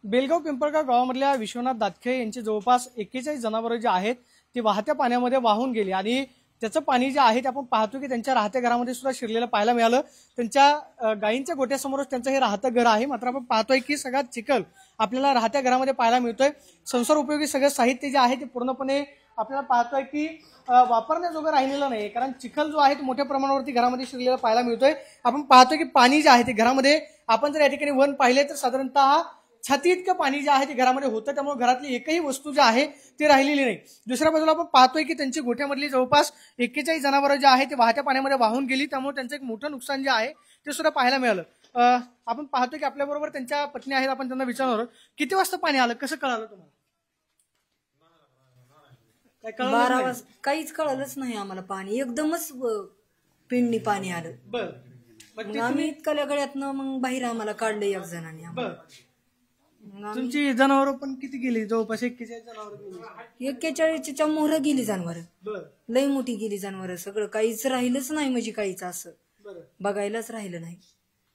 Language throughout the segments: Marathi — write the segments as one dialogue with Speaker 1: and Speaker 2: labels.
Speaker 1: बेलगाव पिंपळगाव गावामधल्या विश्वनाथ दातखे यांचे जवळपास 41 जनावरं जे आहेत ती वाहत्या पाण्यामध्ये वाहून गेली आणि त्याचं पाणी जे आहे ते आपण पाहतो की त्यांच्या राहत्या घरामध्ये सुद्धा शिरलेलं पाहायला मिळालं। त्यांच्या गायींच्या गोट्यासमोरच त्यांचं हे राहतं घर आहे, मात्र आपण पाहतोय की सगळ्यात चिखल आपल्याला राहत्या घरामध्ये पाहायला मिळतोय। संसार उपयोगी सगळं साहित्य जे आहे ते पूर्णपणे आपल्याला पाहतोय की वापरण्याजोगं राहिलेलं नाही, कारण चिखल जो आहे तो मोठ्या प्रमाणावरती घरामध्ये शिरलेला पाहायला मिळतोय। आपण पाहतोय की पाणी जे आहे ते घरामध्ये आपण जर या ठिकाणी वन पाहिले तर साधारणतः छाती इतकं पाणी जे आहे ते घरामध्ये होतं, त्यामुळे घरातली एकही वस्तू जी आहे ती राहिलेली नाही। दुसऱ्या बाजूला आपण पाहतोय की त्यांची गोठ्यामधली जवळपास 41 जनावरं जे आहे ते वाहत्या पाण्यामध्ये वाहून गेली, त्यामुळे त्यांचं एक मोठं नुकसान जे आहे ते सुद्धा पाहायला मिळालं। आपण पाहतोय की आपल्याबरोबर त्यांच्या पत्नी आहेत, आपण त्यांना विचारणार किती वाजता पाणी आलं, कसं कळालं तुम्हाला?
Speaker 2: 12 वाजता काहीच कळलंच नाही आम्हाला, पाणी एकदमच पिंडी पाणी आलं। मग आम्ही इतक्या गळ्यातनं मग बाहेर आम्हाला काढलं एक जणांनी।
Speaker 1: तुमची जनावर पण किती गेली? जवळपास 41 जनावर गेली।
Speaker 2: 41च्या मोहर गेली जनावर, लई मोठी गेली जनावर, सगळं काहीच राहिलंच नाही, म्हणजे काहीच असं बघायला राहिलं नाही।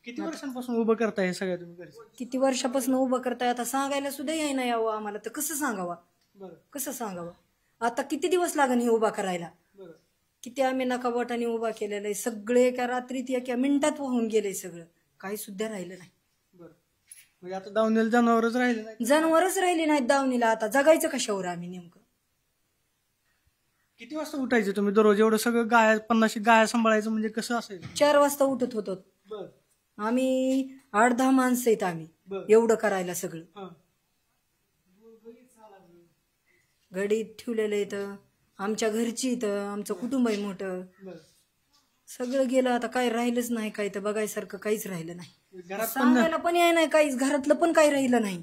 Speaker 1: किती वर्षांपासून उभं करताय हे सगळं तुम्ही?
Speaker 2: किती वर्षापासून उभं करताय, आता सांगायला सुद्धा येईना यावं आम्हाला, तर कसं सांगावं, कसं सांगावं? आता किती दिवस लागेल हे उभा करायला? किती आम्ही नका बोटाने उभा केलेलं आहे, सगळे एका रात्रीत एका मिनिटात वाहून गेले, सगळं काही सुद्धा राहिलं नाही।
Speaker 1: म्हणजे आता दावणीला जनावरच राहिले नाही,
Speaker 2: जनावरच राहिली नाहीत दावणीला, आता जगायचं कशावर आम्ही नेमकं?
Speaker 1: किती वाजता उठायचे तुम्ही दररोज? एवढं सगळं गाय 50 गाय सांभाळायचं म्हणजे कसं असेल?
Speaker 2: 4 वाजता उठत होतो आम्ही, 8-10 माणसं आहेत आम्ही एवढं करायला सगळं। घडीत ठेवलेलं इथं आमच्या घरची, इथं आमचं कुटुंब आहे मोठं, सगळं गेलं, आता काय राहिलंच नाही, काय तर बघायसारखं काहीच राहिलं नाही, सांगायला पण याय नाही काहीच, घरातलं पण काही राहिलं नाही,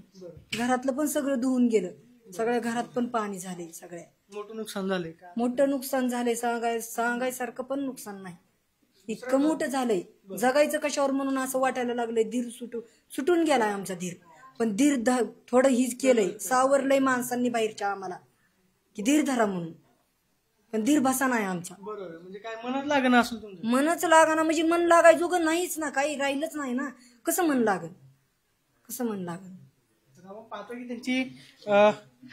Speaker 2: घरातलं पण सगळं धुवून गेलं, सगळ्या घरात पण पाणी झाले, सगळ्या
Speaker 1: मोठं नुकसान झालंय,
Speaker 2: मोठं नुकसान झालंय, सांगायसारखं पण नुकसान नाही, इतकं मोठं झालंय, जगायचं कशावर म्हणून असं वाटायला लागलंय। धीर सुटून गेलाय आमचा धीर, पण धीर थोडं हीच केलंय, सावरलंय माणसांनी बाहेरच्या आम्हाला की धीर धरा म्हणून, पण धीर बसा नाही आमचा।
Speaker 1: म्हणजे काय मनच लागेना असेल तुमचं?
Speaker 2: मनच लागाना म्हणजे मन लागायजोगं नाहीच ना, काही राहिलंच नाही ना, कसं मन लागल, कसं मन लागल?
Speaker 1: पाहतो की त्यांची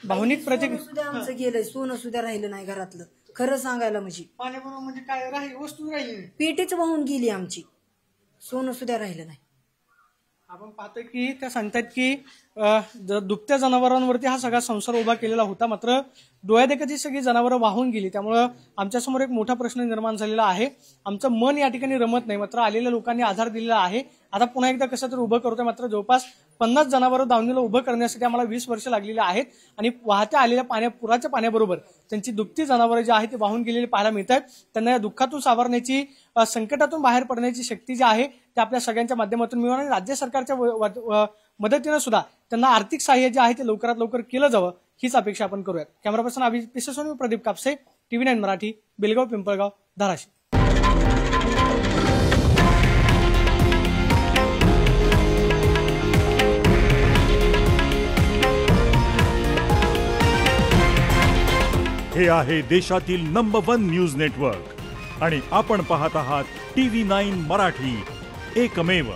Speaker 1: भावनिक प्रतिक्रिया
Speaker 2: सुद्धा आमचं गेलंय, सोनं सुद्धा राहिलं नाही घरातलं, खरं सांगायला म्हणजे
Speaker 1: पाण्याबरोबर म्हणजे काय वस्तू राहिली नाही,
Speaker 2: पेटीच वाहून गेली आमची, सोनं सुद्धा राहिलं नाही।
Speaker 1: आपण पाहतोय की त्या सांगतात की दुभत्या जनावरांवरती हा सगळा संसार उभा केलेला होता, मात्र डोळ्यादेखत सगळी जनावरं वाहून गेली, त्यामुळं आमच्यासमोर एक मोठा प्रश्न निर्माण झालेला आहे। आमचं मन या ठिकाणी रमत नाही, मात्र आलेल्या लोकांनी आधार दिलेला आहे, आता पुन्हा एकदा कसं तरी उभं करतोय, मात्र जवळपास 50 जनावरं दावणीला उभं करण्यासाठी आम्हाला 20 वर्ष लागलेली आहेत आणि वाहत्या आलेल्या पुराच्या पाण्याबरोबर त्यांची दुभती जनावरं जी आहेत ती वाहून गेलेली पाहायला मिळतात। त्यांना या दुःखातून सावरण्याची, संकटातून बाहेर पडण्याची शक्ती जी आहे ते आपल्या सगळ्यांच्या माध्यमातून मिळून आणि राज्य सरकारच्या मदतीनं सुद्धा त्यांना आर्थिक सहाय्य जे आहे ते लवकरात लवकर केलं जावं हीच अपेक्षा आपण करूयात। कॅमेरा पर्सन अभिषेक प्रदीप कापसे, TV9 मराठी, बेलगाव पिंपळगाव, धाराशिव।
Speaker 3: हे आहे देशातील नंबर 1 न्यूज नेटवर्क आणि आपण पाहत आहात TV9 मराठी, एकमेव।